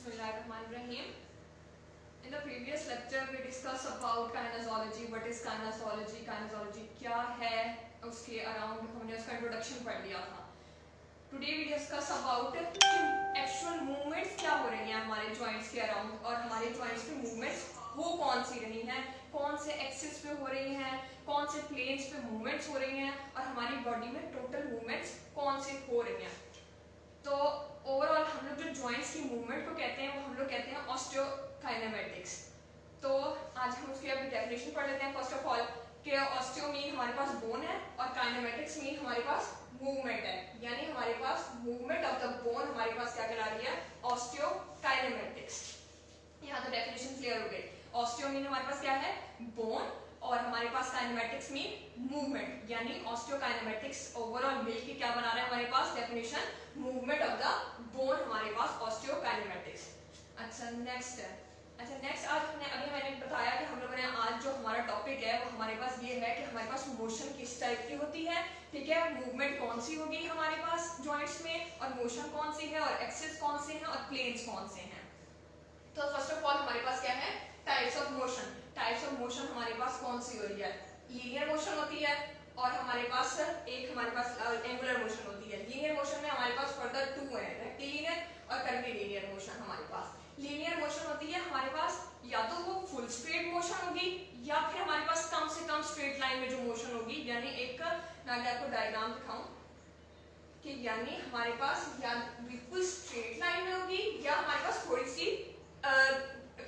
Bismillahirrahmanirrahim. In the previous lecture we discussed about kinesiology. What is kinesiology? Kinesiology क्या है, उसके around हमने उसका इंट्रोडक्शन पढ़ लिया था. Today we discuss about actual movements क्या हो रही हैं हमारे जॉइंट्स के अराउंड, और हमारे जॉइंट्स पे मूवमेंट्स वो कौन सी रही हैं, कौन से एक्सिस पे हो रही हैं, कौन से प्लेन्स पे मूवमेंट्स हो रही हैं, और हमारी बॉडी में टोटल मूवमेंट्स कौन से हो रही हैं. तो ओवरऑल हम लोग जो जॉइंट्स की मूवमेंट को कहते हैं वो हम लोग कहते हैं ऑस्टियोकाइनेमेटिक्स. तो आज हम उसकी अभी डेफिनेशन पढ़ लेते हैं. फर्स्ट ऑफ ऑल कि ऑस्टियो मीन हमारे पास बोन है और काइनेमेटिक्स मीन हमारे पास मूवमेंट है, यानी हमारे पास मूवमेंट ऑफ द बोन हमारे पास क्या कहला रही है, ऑस्टियोकाइनेमेटिक्स. यहाँ तो डेफिनेशन क्लियर हो गई. ऑस्टियो मीन हमारे पास क्या है, बोन, और हमारे पास काइनेमेटिक्स मीन मूवमेंट, यानी ऑस्टियोकाइनेमेटिक्स ओवरऑल मिलके क्या बना रहा है हमारे पास definition, movement of the bone हमारे पास ऑस्टियोकाइनेमेटिक्स. अच्छा नेक्स्ट है. अच्छा नेक्स्ट आज अभी मैंने बताया कि हम लोगों ने आज जो हमारा टॉपिक है वो हमारे पास ये है कि हमारे पास मोशन किस टाइप की होती है, ठीक है, मूवमेंट कौन सी होगी हमारे पास जॉइंट्स में, और मोशन कौन सी है, और एक्सिस कौन से हैं, और प्लेन्स कौन से हैं. तो फर्स्ट ऑफ ऑल हमारे पास क्या है, types of motion. Types of motion हमारे पास कौन सी हो रही है, लीनियर मोशन होती है, और हमारे पास हमारे पास एंगुलर मोशन होती है. लीनियर मोशन में हमारे पास फर्दर टू है, रेक्टिलिनियर और कर्वीलिनियर मोशन. हमारे पास लीनियर मोशन होती है हमारे पास या तो वो फुल स्ट्रेट मोशन होगी, या फिर हमारे पास कम से कम स्ट्रेट लाइन में जो मोशन होगी, यानी एक मैं आपको डायग्राम दिखाऊं कि यानी हमारे पास या बिल्कुल स्ट्रेट लाइन में होगी या हमारे पास थोड़ी सी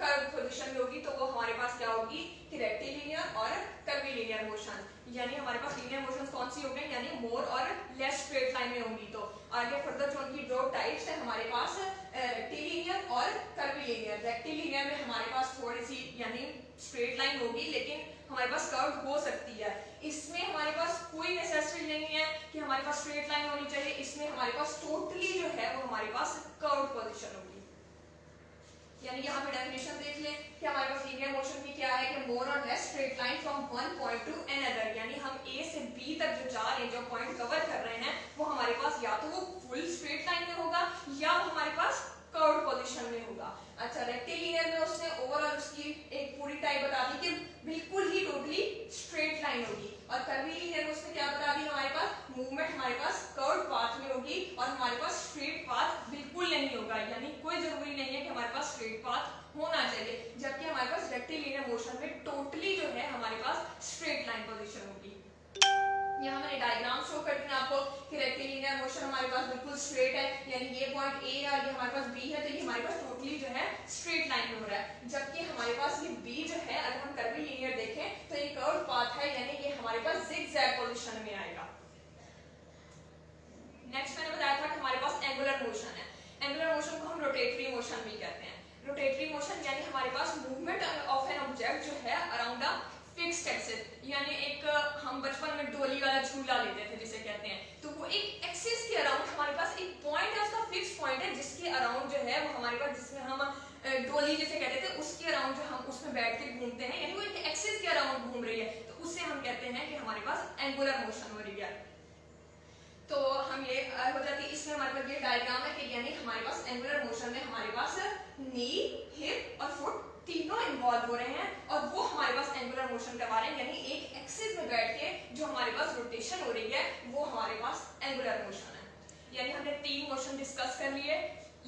कर्व पोजीशन में होगी. तो वो हमारे पास क्या होगी कि रेक्टिलिनियर और कर्वीलिनियर मोशन. यानी हमारे पास लीनियर मोशंस कौन सी होंगे, यानी मोर और लेस स्ट्रेट लाइन में होंगी. तो आगे फर्दर जो उनकी दो टाइप्स है हमारे पास रेक्टिलिनियर और कर्वीलिनियर. रेक्टिलिनियर में हमारे पास थोड़ी सी यानी स्ट्रेट लाइन होगी लेकिन हमारे पास कर्व हो सकती है. इसमें हमारे पास कोई नेसेसिटी नहीं है कि हमारे पास स्ट्रेट लाइन होनी चाहिए. इसमें हमारे पास टोटली जो है वो हमारे पास कर्व पोजीशन होगी. यानी यहाँ पे डेफिनेशन देख लें कि हमारे पास लीनियर मोशन की क्या है कि मोर और less straight line from one point two another, यानी हम ए से बी तक जो जा रहे हैं, जो पॉइंट कवर कर रहे हैं, वो हमारे पास या तो वो फुल स्ट्रेट लाइन में होगा या वो हमारे पास कर्व पोजीशन में होगा. अच्छा रेक्टिलिनियर में उसने ओवरऑल उसकी एक पूरी टाइप बता दी कि बिल्कुल ही टोटली स्ट्रेट लाइन होगी, और कर्वीलिनियर में उसने क्या बता दी, हमारे पास मूवमेंट हमारे पास कर्व पाथ में होगी और हमारे पास स्ट्रेट पाथ बिल्कुल नहीं होगा. यानी कोई जरूरी नहीं है कि हमारे पास स्ट्रेट पाथ होना चाहिए, जबकि हमारे पास रेक्टिलिनियर मोशन में टोटली जो है हमारे पास स्ट्रेट लाइन पोजीशन होगी. यहाँ मैंने डायग्राम शो कर दी आपको कि रेक्टिलिनियर मोशन हमारे पास बिल्कुल स्ट्रेट है, यानी ये पॉइंट ए है और ये हमारे पास बी है, तो ये हमारे पास टोटली जो है स्ट्रेट लाइन में हो रहा है. जबकि हमारे पास ये बी जो है, अगर हम कर्वीलिनियर देखें तो ये कर्व पाथ है, यानी ये हमारे पास जिगजैग पोजीशन में आएगा. नेक्स्ट मैंने बताया था कि हमारे पास एंगुलर मोशन है. एंगुलर मोशन को हम रोटेटरी मोशन भी कहते हैं. रोटेटरी मोशन यानी हमारे पास मूवमेंट ऑफ एन ऑब्जेक्ट जो है अराउंड अ फिक्स्ड एक्सिस, यानी एक हम बचपन में डोली वाला झूला लेते थे जिसे कहते हैं, तो वो एक एक्सिस के अराउंड हमारे पास एक पॉइंट है, उसका फिक्स पॉइंट है जिसके अराउंड जो है वो हमारे पास, जिसमें हम डोली जिसे कहते थे उसके अराउंड जो हम उसमें बैठ के घूमते हैं, यानी वो एक एक्सिस के अराउंड घूम रही है, तो उससे हम कहते हैं कि हमारे पास एंगुलर मोशन हो रही है. तो हम ये हो जाती है, इसमें हमारे पास ये डायग्राम है कि यानी हमारे पास एंगुलर मोशन में हमारे पास नी, हिप और फुट तीनों इन्वॉल्व हो रहे हैं, और वो हमारे पास एंगुलर मोशन करवा रहे हैं, यानी एक एक्सिस में बैठ के जो हमारे पास रोटेशन हो रही है वो हमारे पास एंगुलर मोशन है. यानी हमने तीन मोशन डिस्कस कर लिए.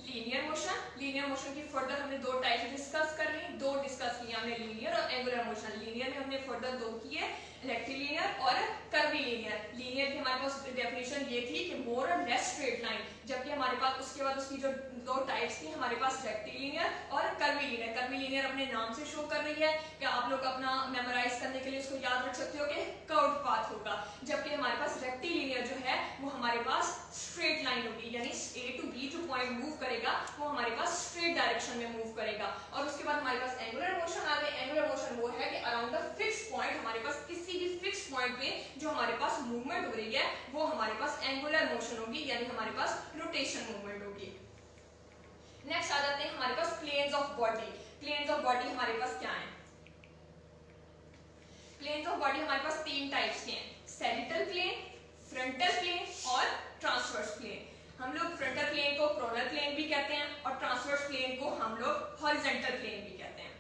लीनियर मोशन, लीनियर मोशन की फर्दर हमने दो टाइप डिस्कस कर ली, दो डिस्कस किया हमने लीनियर और एंगुलर मोशन. लीनियर में हमने फर्दर दो किए, रेक्टिलिनियर और कर्वीलिनियर. लीनियर की हमारे पास डेफिनेशन ये थी कि मोर और लेस स्ट्रेट लाइन, जबकि हमारे पास उसके बाद उसकी जो दो टाइप्स थी हमारे पास रेक्टिलिनियर और कर्वीलिनियर. कर्वीलिनियर अपने नाम से शो कर रही है कि आप लोग अपना मेमोराइज करने के लिए उसको याद रख सकते हो कि कर्व्ड पाथ होगा, जबकि हमारे पास रेक्टिलिनियर जो है वो हमारे पास स्ट्रेट लाइन होगी, यानी ए टू बी जो पॉइंट मूव करेगा वो हमारे पास स्ट्रेट डायरेक्शन में मूव करेगा. और उसके बाद हमारे पास एंगुलर मोशन आ गई. एंगुलर मोशन वो है कि अराउंड द फिक्स पॉइंट, हमारे पास किसी भी फिक्स पॉइंट पे जो हमारे पास मूवमेंट हो रही है वो हमारे पास एंगुलर मोशन होगी, यानी हमारे पास रोटेशन मूवमेंट होगी. नेक्स्ट आ जाते हैं हमारे पास planes of body. Planes of body हमारे पास क्या है, प्लेन्स ऑफ बॉडी हमारे पास तीन टाइप्स के हैं, सैजिटल प्लेन, फ्रंटल प्लेन और ट्रांसवर्स प्लेन. हम लोग फ्रंटल प्लेन को कोरोनल प्लेन भी कहते हैं और ट्रांसवर्स प्लेन को हम लोग हॉरिजॉन्टल प्लेन भी कहते हैं।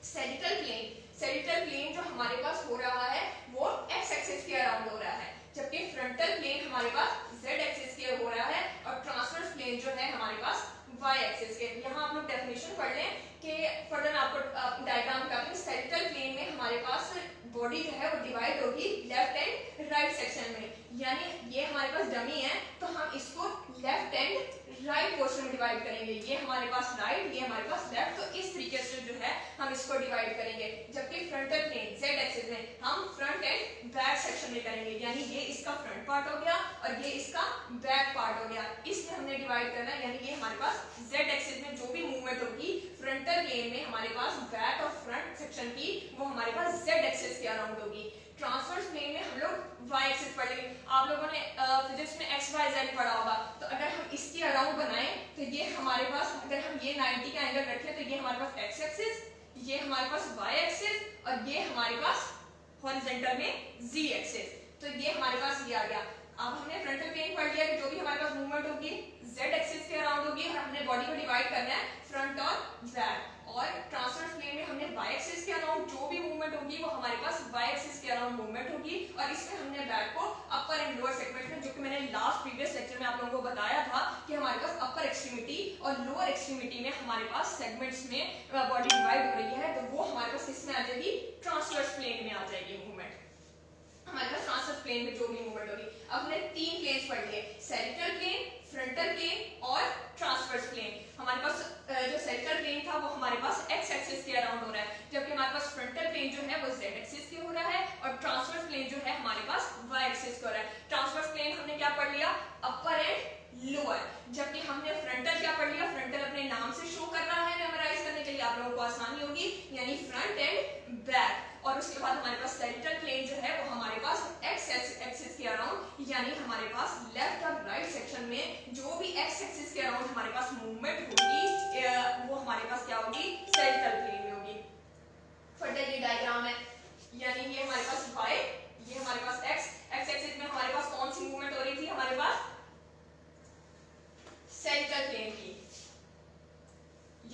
सेडिटल प्लेन जो हमारे पास हो रहा है वो एक्स एक्सिस के अराउंड हो रहा है, जबकि फ्रंटल प्लेन हमारे पास जेड एक्सिस के हो रहा है और ट्रांसवर्स प्लेन जो है हमारे पास वाई एक्सिस के। यहाँ आप लोग डेफिनेशन पढ़ लें कि फर्दर आपको डायग्राम का सेडिटल प्लेन में हमारे पास बॉडी जो है वो डिवाइड होगी लेफ्ट एंड राइट सेक्शन में, यानी ये हमारे पास डमी है तो हम इसको लेफ्ट एंड राइट पोर्शन में डिवाइड करेंगे, ये हमारे पास राइट, ये हमारे पास लेफ्ट, तो इस तरीके से जो है हम इसको डिवाइड करेंगे। जबकि फ्रंटल प्लेन जेड एक्सिस में हम फ्रंट एंड बैक सेक्शन में करेंगे, यानी ये इसका फ्रंट पार्ट हो गया और ये इसका बैक पार्ट हो गया, इसमें हमने डिवाइड करना है, यानी ये हमारे पास जेड एक्सिस में जो भी मूवमेंट होगी फ्रंटल प्लेन में हमारे पास बैक और फ्रंट सेक्शन की वो हमारे पास जेड एक्सिस के अराउंड होगी। ट्रांसवर्स प्लेन में हम लोग वाई एक्सिस पढ़ेंगे, आप लोगों ने फिजिक्स में एक्स वाई जेड पढ़ा होगा, तो अगर हम इसके अराउंड बनाएं तो ये हमारे पास, अगर हम ये 90 का एंगल रखें तो ये हमारे पास एक्स एक्सिस, ये हमारे पास वाई एक्सिस और ये हमारे पास हॉरिजॉन्टल में जी एक्सिस, तो ये हमारे पास ये आ गया। अब हमने फ्रंटल प्लेन पढ़ लिया कि जो भी हमारे पास मूवमेंट होगी जेड एक्सिस के अराउंड होगी और हमने बॉडी को डिवाइड करना है फ्रंट और बैक, और ट्रांसवर्स प्लेन में हमने वाई एक्सिस के अराउंड जो भी मूवमेंट होगी वो हमारे पास वाई एक्सिस के अराउंड मूवमेंट होगी, और इसमें हमने बैक को अपर एंड लोअर सेगमेंट में, जो कि मैंने लास्ट प्रीवियस लेक्चर में आप लोगों को बताया था कि हमारे पास अपर एक्सट्रीमिटी और लोअर एक्सट्रीमिटी में हमारे पास सेगमेंट्स में बॉडी डिवाइड हो रही है, तो वो हमारे पास किसमें आ जाएगी, ट्रांसवर्स प्लेन में आ जाएगी मूवमेंट, हमारे पास ट्रांसवर्स प्लेन में जो भी मूवमेंट होगी। अब हमने 3 प्लेन्स पढ़ लिए, सेडिटल प्लेन, फ्रंटल प्लेन और ट्रांसवर्स प्लेन। हमारे पास जो सेडिटल प्लेन था वो हमारे पास एक्स एक्सिस के अराउंड हो रहा है, जबकि हमारे पास फ्रंटल प्लेन जो है वो जेड एक्सिस के हो रहा है और ट्रांसवर्स प्लेन जो है हमारे पास वाई एक्सिस का हो रहा है। ट्रांसवर्स प्लेन हमने क्या पढ़ लिया, अपर एंड लोअर, जबकि हमने फ्रंटल क्या पढ़ लिया, फ्रंटल अपने नाम से शो कर रहा है, मेमोराइज करने के लिए आप लोगों को आसानी होगी, यानी फ्रंट एंड बैक, और उसके बाद हमारे पास सेडिटल प्लेन जो है वो हमारे पास एक्स एक्सिस के अराउंड, यानी हमारे पास लेफ्ट और राइट सेक्शन में जो भी एक्स एक्सिस के अराउंड हमारे पास मूवमेंट होगी वो हमारे पास क्या होगी, सेडिटल प्लेन में होगी। फर्दर ये डायग्राम है, यानी ये हमारे पास वाई, ये हमारे पास एक्स एक्सिस में हमारे पास कौन सी मूवमेंट हो रही थी, हमारे पास सेडिटल प्लेन की,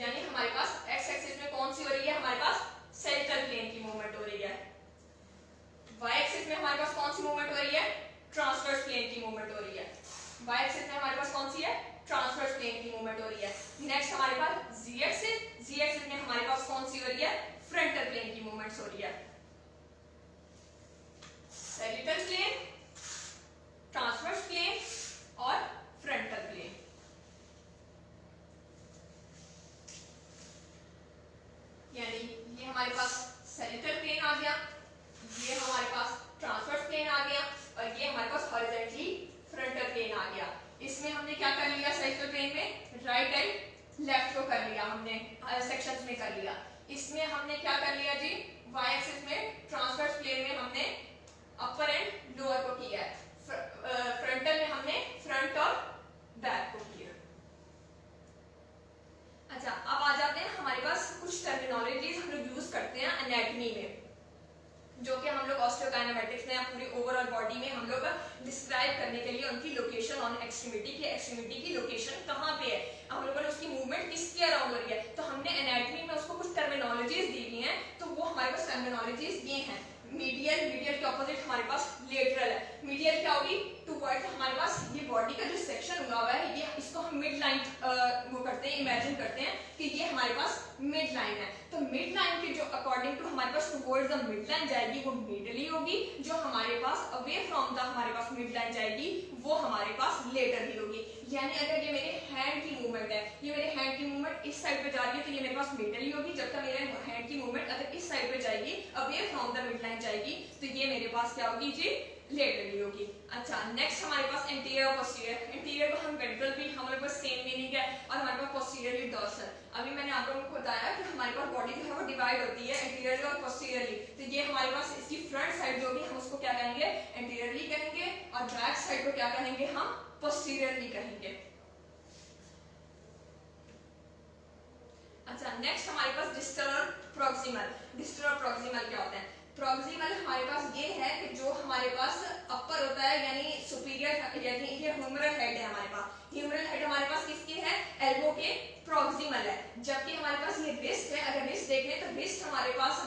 यानी हमारे पास एक्स एक्सिस में कौन सी हो रही है, हमारे पास सेडिटल प्लेन की मूवमेंट हो रही है। वाई एक्सिस में हमारे पास कौन सी मूवमेंट हो रही है, ट्रांसवर्स प्लेन की मूवमेंट हो रही है। वाई एक्सिस में हमारे पास कौन सी है, ट्रांसवर्स प्लेन की मूवमेंट हो रही है। नेक्स्ट हमारे पास जी एक्सिस में हमारे पास कौन सी हो रही है, फ्रंटल प्लेन की मूवमेंट्स हो रही है। सेडिटल प्लेन, ट्रांसवर्स प्लेन और फ्रंटल प्लेन। यानी ये हमारे पास सेडिटल प्लेन आ गया, ये हमारे पास ट्रांसवर्स प्लेन आ गया और ये हमारे पास हॉरिजॉन्टली फ्रंटल प्लेन आ गया। इसमें हमने क्या कर लिया, सेडिटल प्लेन में राइट एंड लेफ्ट को कर लिया, हमने सेक्शंस में कर लिया। इसमें हमने क्या कर लिया जी, वाई एक्सिस में ट्रांसवर्स प्लेन में हमने अपर एंड लोअर को किया है, फ्रंटल में हमने फ्रंट और बैक को किया। अच्छा, अब आ जाते हैं हमारे पास कुछ टर्मिनोलॉजीज हम लोग यूज करते हैं एनाटॉमी में, जो कि हम लोग ऑस्टियोकाइनेमेटिक्स में या पूरी ओवरऑल बॉडी में हम लोग डिस्क्राइब करने के लिए उनकी लोकेशन ऑन एक्सट्रीमिटी की लोकेशन कहाँ पे है, हम लोगों ने उसकी मूवमेंट किसके अराउंड हो रही है, तो हमने एनाटॉमी में उसको कुछ टर्मिनोलॉजीज दी हुई हैं, तो वो हमारे पास टर्मिनोलॉजीज ये हैं। मीडियल के ऑपोजिट हमारे पास लेटरल है। मीडियल क्या होगी, टुवर्ड्स हमारे पास ये बॉडी का जो सेक्शन हुआ हुआ है, ये इसको हम मिड लाइन वो करते हैं, इमेजिन करते हैं कि ये हमारे पास मिड लाइन है, तो मिड लाइन के जो अकॉर्डिंग टू हमारे पास टुवर्ड्स द मिड लाइन जाएगी वो मिडली होगी, जो हमारे पास अवे फ्रॉम द हमारे पास मिड लाइन जाएगी वो हमारे पास लेटरली होगी। यानी अगर ये मेरे हैंड की मूवमेंट है, ये मेरे हैंड की मूवमेंट इस साइड पे जा रही है तो ये मेरे पास मिडली होगी, जबकि मेरे हैंड की मूवमेंट अगर इस साइड पे जाएगी away from the mid line जाएगी तो ये मेरे पास क्या होगी जी, लेटरली होगी। अच्छा, नेक्स्ट हमारे पास एंटीरियर और पोस्टीरियर। एंटीरियर को हम वेंट्रल भी हमारे पास सेम मीनिंग है, और हमारे पास पोस्टीरियरली डॉर्सल। अभी मैंने आप लोगों को बताया कि हमारे पास बॉडी जो है वो डिवाइड होती है एंटीरियरली और पोस्टीरियरली, तो ये हमारे पास इसकी फ्रंट साइड जो होगी हम उसको क्या कहेंगे, एंटीरियरली कहेंगे, और बैक साइड को क्या कहेंगे, हम पोस्टीरियरली कहेंगे। अच्छा, नेक्स्ट हमारे पास डिस्टल और प्रॉक्सिमल। डिस्टल और प्रॉक्सिमल क्या होता है, प्रॉक्सिमल हमारे पास ये है कि जो हमारे पास अपर होता है, यानी सुपीरियर, यानी ये ह्यूमरल हेड है हमारे पास, ह्यूमरल हेड हमारे पास किसकी है, एल्बो के प्रॉक्सिमल है, जबकि हमारे पास ये रिस्ट है। अगर रिस्ट देख लें तो रिस्ट हमारे पास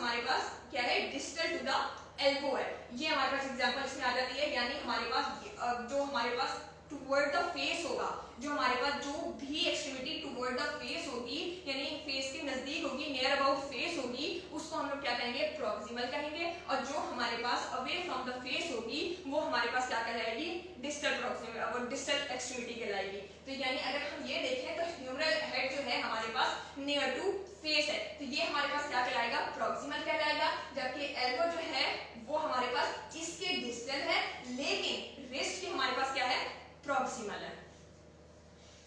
क्या है, डिस्टल टू द एल्बो है। ये हमारे पास एग्जांपल इसमें आ जाती है, यानी हमारे पास जो हमारे पास टुवर्ड द फेस होगा, जो हमारे पास जो भी एक्सट्रीमिटी टुवर्ड द फेस होगी, यानी फेस के नजदीक होगी, नियर अबाउट फेस होगी, उसको हम लोग क्या कहेंगे, प्रॉक्सिमल कहेंगे। और जो हमारे पास अवे फ्रॉम द फेस होगी वो हमारे पास क्या कहलाएगी, डिस्टल प्रॉक्सिमल, वो डिस्टल एक्सट्रीमिटी कहलाएगी। तो यानी अगर हम ये देखें तो ह्यूमरल हेड जो है हमारे पास नियर टू फेस है, तो ये हमारे पास क्या कहलाएगा, प्रॉक्सिमल कहलाएगा। जबकि एल्बो जो है वो हमारे पास इसके डिस्टल है, लेकिन रिस्ट की हमारे पास क्या है, प्रॉक्सिमल है।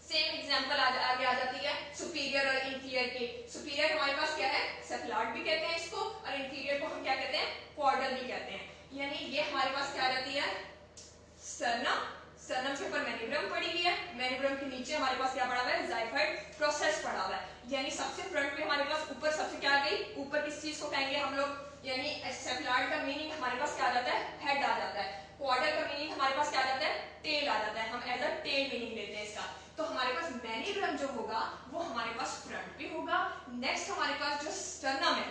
सेम एग्जांपल आगे आ जाती है सुपीरियर और इंफीरियर की। सुपीरियर हमारे पास क्या है, सेफलार्ड भी कहते हैं इसको, और इंफीरियर को हम क्या कहते हैं, क्वाड्रल भी कहते हैं। यानी ये हमारे पास क्या आ जाती है, स्टर्नम, स्टर्नम के ऊपर मैनिब्रम पड़ी हुई है, मैनिब्रम के नीचे हमारे पास क्या पड़ा हुआ है, जाइफाइड प्रोसेस पड़ा हुआ है। यानी सबसे फ्रंट पे हमारे पास ऊपर सबसे क्या आ गई, ऊपर किस चीज को कहेंगे हम लोग, यानी सेफलार्ड का मीनिंग हमारे पास क्या आ जाता है, हेड आ जाता है। क्वाड्रल का मीनिंग हमारे पास क्या आ जाता है, टेल आ जाता है, हम एज अ टेल मीनिंग लेते हैं इसका। तो हमारे पास मैनिब्रम जो होगा वो हमारे पास फ्रंट पे होगा। नेक्स्ट हमारे पास जो स्टर्नम है,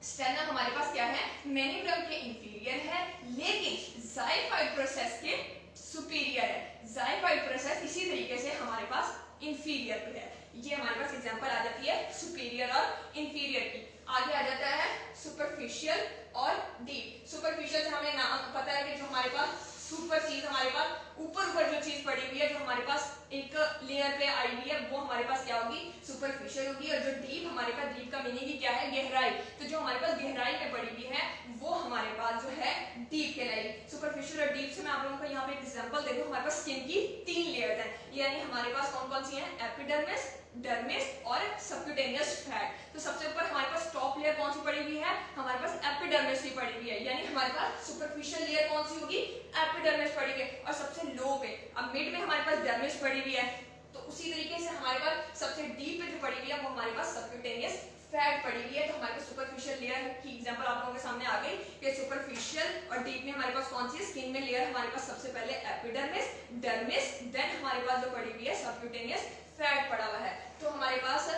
स्टर्नम हमारे पास क्या है, मैनिब्रम के इंफीरियर है, लेकिन जाइफाइड प्रोसेस के सुपीरियर है। जाइफाइड प्रोसेस इसी तरीके से हमारे पास इंफीरियर पे है। ये हमारे पास एग्जांपल आ जाती है सुपीरियर और इंफीरियर की। आगे आ जाता है सुपरफिशियल और डीप। सुपरफिशियल से हमें नाम पता है कि जो हमारे पास सुपर चीज, हमारे पास ऊपर जो चीज पड़ी हुई है, जो हमारे पास एक लेयर पे आई हुई है, वो हमारे पास क्या होगी, सुपरफिशियल होगी। और जो डीप हमारे पास, डीप का मीनिंग ही क्या है, गहराई। तो जो हमारे पास गहराई में पड़ी हुई है वो हमारे पास जो है डीप कहलाएगी। सुपरफिशियल और डीप से मैं आप लोगों को यहाँ पे एक एग्जांपल दे दूं। हमारे पास स्किन की 3 लेयर्स हैं, यानी हमारे पास कौन कौन सी हैं, एपिडर्मिस, डर्मिस और सबक्यूटेनियस फैट। तो सबसे ऊपर हमारे पास टॉप लेयर कौन सी पड़ी हुई है, हमारे पास एपिडर्मिस की पड़ी हुई है, यानी हमारे पास सुपरफिशियल लेयर कौन सी होगी, एपिडर्मिस पड़ी हुई है। और सबसे लो पे, अब मिड में हमारे पास डर्मिस पड़ी हुई है, तो उसी तरीके से हमारे पास सबसे डीप पे जो पड़ी हुई है वो हमारे पास सबक्यूटेनियस फैट पड़ी हुई है। तो हमारे पास सुपरफिशियल लेयर की एग्जांपल आप लोगों के सामने आ गई कि सुपरफिशियल और डीप में हमारे पास कौन सी है, स्किन में लेयर हमारे पास सबसे पहले एपिडर्मिस, डर्मिस, देन हमारे पास जो पड़ी हुई है सबक्यूटेनियस फैट पड़ा हुआ है। तो हमारे पास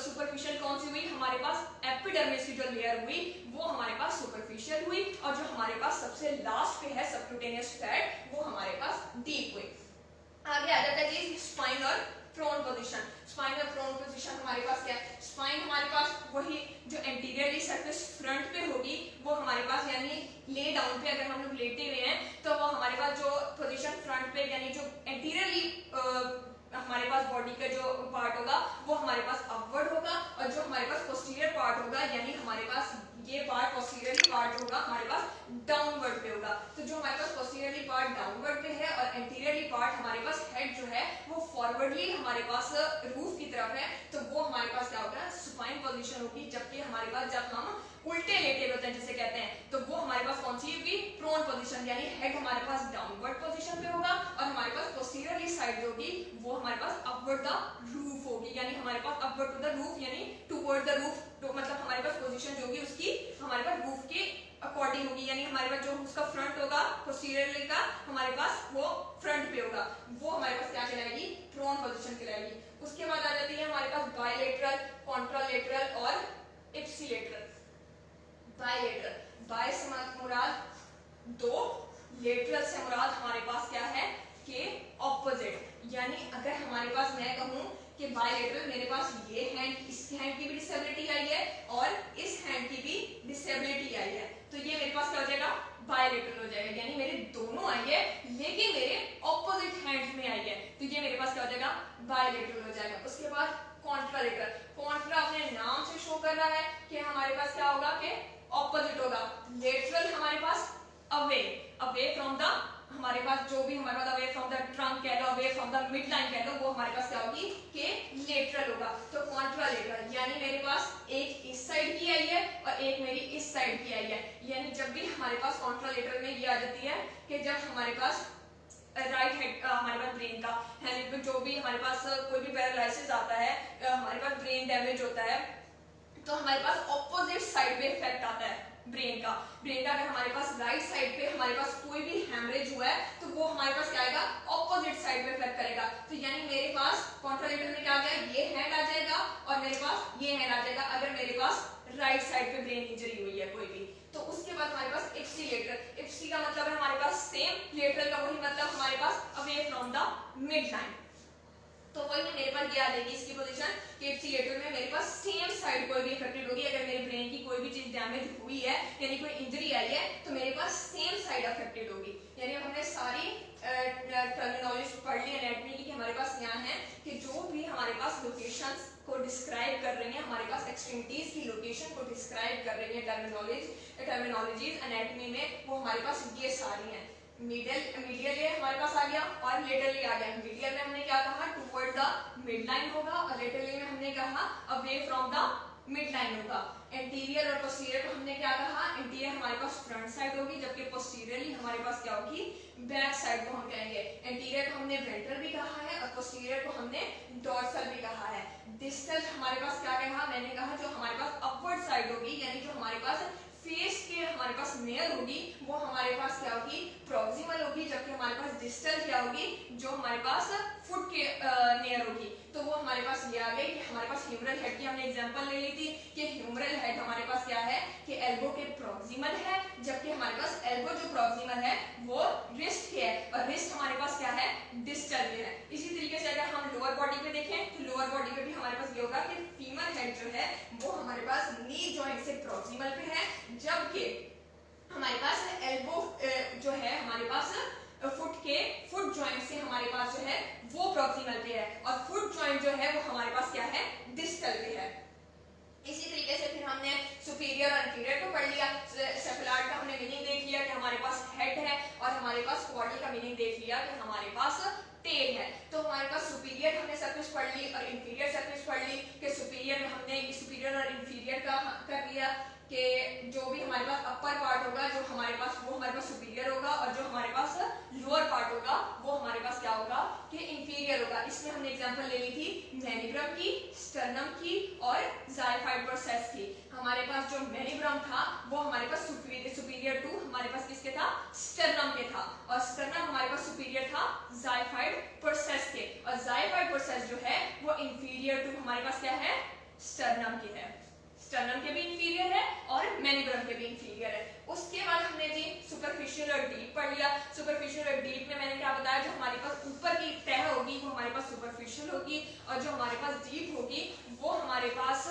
सुपरफिशियल कौन सी हुई, हमारे पास एपिडर्मिस की जो लेयर हुई वो हमारे पास सुपरफिशियल हुई, और जो हमारे पास सबसे लास्ट पे है सबक्यूटेनियस फैट वो हमारे पास डीप हुई। आगे आ जाता है जी स्पाइन और प्रोन पोजीशन। स्पाइन और प्रोन पोजीशन हमारे पास क्या है, स्पाइन हमारे पास वही जो एंटीरियरली सरफेस फ्रंट पे होगी वो हमारे पास, यानी ले डाउन पे अगर हम लोग लेटे हुए हैं तो वो हमारे पास जो पोजीशन फ्रंट पे, यानी जो एंटीरियरली हमारे पास बॉडी का जो पार्ट होगा वो हमारे पास अपवर्ड होगा, और जो हमारे पास पोस्टीरियर पार्ट होगा, यानी हमारे पास ये पार्ट पोस्टीरियरली पार्ट होगा हमारे पास डाउनवर्ड पे होगा। तो जो हमारे पास पोस्टीरियरली पार्ट डाउनवर्ड पे है और एंटीरियरली पार्ट हमारे पास हेड जो है वो फॉरवर्डली हमारे पास रूफ की तरफ है, तो वो हमारे पास क्या होगा, सुपाइन पोजीशन होगी। जबकि हमारे पास जब हम उल्टे लेटे होते हैं जिसे कहते हैं, तो वो हमारे पास कौन सी होगी, प्रोन पोजीशन, यानी हेड हमारे पास डाउनवर्ड पोजीशन पे होगा, और हमारे पास पोस्टीरियरली साइड होगी वो हमारे पास अपवर्ड द रूफ होगी, यानी हमारे पास अपवर्ड टू द रूफ, यानी टुवर्ड द रूफ। तो मतलब हमारे पास पोजीशन जो होगी उसकी हमारे पास रूफ के अकॉर्डिंग होगी, यानी हमारे पास जो उसका फ्रंट होगा पोस्टीरियरली का हमारे पास वो फ्रंट पे होगा, वो हमारे पास क्या कहलाएगी, प्रोन पोजीशन कहलाएगी। उसके बाद आ जाती है हमारे पास बायलेटरल, कॉन्ट्रालेटरल और इप्सिलेटरल। बायलेटरल, बाय से मुराद दो, लेटरल से मुराद हमारे पास क्या है कि ऑपोजिट। यानी अगर हमारे पास मैं कहूं कि बायलेटरल, मेरे पास ये हैंड, इस हैंड की भी डिसेबिलिटी आई है और इस हैंड की भी डिसेबिलिटी आई है, तो ये मेरे पास क्या हो जाएगा, बायलेटरल हो जाएगा, यानी मेरे दोनों आई है लेकिन मेरे ऑपोजिट हैंड्स में आई है, तो ये मेरे पास क्या हो जाएगा, बायलेटरल हो जाएगा। उसके बाद कॉन्ट्रालेटरल, कॉन्ट्रा अपने नाम से शो कर रहा है कि हमारे पास क्या होगा कि ऑपोजिट होगा। लेटरल हमारे पास अवे, अवे फ्रॉम द, हमारे पास जो भी हमारे पास अवे फ्रॉम द ट्रंक कह लो, away from the midline कह लो, वो हमारे पास क्या होगी कि लेटरल होगा। तो कॉन्ट्रालेटरल, यानी मेरे पास एक इस साइड की आई है और एक मेरी इस साइड की आई है, यानी जब भी हमारे पास कॉन्ट्रालेटरल में ये आ जाती है कि जब हमारे पास राइट हेड हमारे पास ब्रेन का है, जो भी हमारे पास कोई भी पैरालिसिस आता है, हमारे पास ब्रेन डैमेज होता है, तो हमारे पास ऑपोजिट साइड पे इफेक्ट आता है, ब्रेन का अगर हमारे पास राइट साइड पे हमारे पास कोई भी हैमरेज हुआ है तो वो हमारे पास क्या आएगा, ऑपोजिट साइड पे इफेक्ट करेगा। तो यानी मेरे पास कॉन्ट्रालेटरल में क्या आ जाएगा, ये हैंड आ जाएगा और मेरे पास ये हैंड आ जाएगा अगर मेरे पास राइट साइड पे ब्रेन इंजरी हुई है कोई भी। तो उसके बाद हमारे पास इप्सिलेटरल, इप्सी का मतलब है हमारे पास सेम, लेटरल का वही मतलब हमारे पास away from the mid line. तो वही मेरे पास ये आ जाएगी इसकी पोजीशन कि इप्सिलेटरल में मेरे पास सेम साइड कोई भी अफेक्टेड होगी। अगर मेरे ब्रेन की कोई भी चीज डैमेज हुई है यानी कोई इंजरी आई है तो मेरे पास सेम साइड अफेक्टेड होगी। यानी हमने सारी टर्मिनोलॉजी पढ़ ली एनाटॉमी की कि हमारे पास क्या है कि जो भी हमारे पास लोकेशंस को डिस्क्राइब कर रही हैं, हमारे पास एक्सट्रीमिटीज की लोकेशन को डिस्क्राइब कर रही है टर्मिनोलॉजीज एनाटॉमी में, वो हमारे पास ये सारी हैं। मीडियल ये हमारे पास आ गया और लेटरली आ गया। मीडियल में हमने क्या कहा, टुवर्ड द मिड लाइन होगा और लेटरली में हमने कहा away from the mid line होगा। एंटीरियर और पोस्टीरियर को हमने क्या कहा, एंटीरियर हमारे पास फ्रंट साइड होगी जबकि पोस्टीरियरली हमारे पास क्या होगी, बैक साइड को हम कहेंगे। एंटीरियर को हमने वेंट्रल भी कहा है और पोस्टीरियर को हमने डोर्सल भी कहा है। डिस्टल हमारे पास क्या कहा, मैंने कहा जो हमारे पास अपवर्ड साइड होगी यानी जो हमारे पास फेस के हमारे पास नेयर होगी वो हमारे पास क्या होगी, प्रॉक्सिमल होगी, जबकि हमारे पास डिस्टल क्या होगी, जो हमारे पास फुट के नेयर होगी। तो वो हमारे पास ये आ गई कि हमारे पास ह्यूमरल हेड की हमने एग्जांपल ले ली थी कि ह्यूमरल हेड हमारे पास क्या है कि एल्बो के प्रॉक्सिमल है, जबकि हमारे पास एल्बो जो प्रॉक्सिमल है वो रिस्ट के है और रिस्ट हमारे पास क्या है, डिस्टल में है। इसी तरीके से अगर हम लोअर बॉडी पे देखें तो लोअर बॉडी पे भी हमारे पास ये होगा कि फीमर हेड जो है वो हमारे पास नी जॉइंट से प्रॉक्सिमल पे है, जबकि हमारे पास एल्बो जो है हमारे पास फुट जॉइंट से हमारे पास जो है वो प्रॉक्सिमल पे है और फुट जॉइंट जो है वो हमारे पास क्या है, डिस्टल पे है। इसी तरीके से फिर हमने सुपीरियर और इंफीरियर को पढ़ लिया। सेफेलॉइड का हमने मीनिंग देख लिया कि हमारे पास हेड है और हमारे पास क्वाड्रल का मीनिंग देख लिया कि हमारे पास टेल है। तो हमारे पास सुपीरियर हमने सरफेस पढ़ ली और इंफीरियर सरफेस पढ़ ली कि सुपीरियर में हमने सुपीरियर और इंफीरियर का कर लिया कि जो भी हमारे पास अपर पार्ट होगा जो हमारे पास वो हमारे पास सुपीरियर होगा और जो हमारे पास लोअर पार्ट होगा वो हमारे पास क्या होगा कि इंफीरियर होगा। इसमें हमने एग्जांपल ले ली थी मैनिब्रम की, स्टर्नम की और ज़ाइफाइड प्रोसेस की। हमारे पास जो मैनिब्रम था वो हमारे पास सुपीरियर टू हमारे पास किसके था, स्टर्नम के था और स्टर्नम हमारे पास सुपीरियर था ज़ाइफाइड प्रोसेस के और ज़ाइफाइड प्रोसेस जो है वो इंफीरियर टू हमारे पास क्या है, स्टर्नम की है। स्टर्नम के भी इंफीरियर है और मैनिब्रम के भी इंफीरियर है। उसके बाद हमने जी सुपरफिशियल और डीप पढ़ लिया। सुपरफिशियल और डीप में मैंने क्या बताया, जो हमारे पास ऊपर की तह होगी वो हमारे पास सुपरफिशियल होगी और जो हमारे पास डीप होगी वो हमारे पास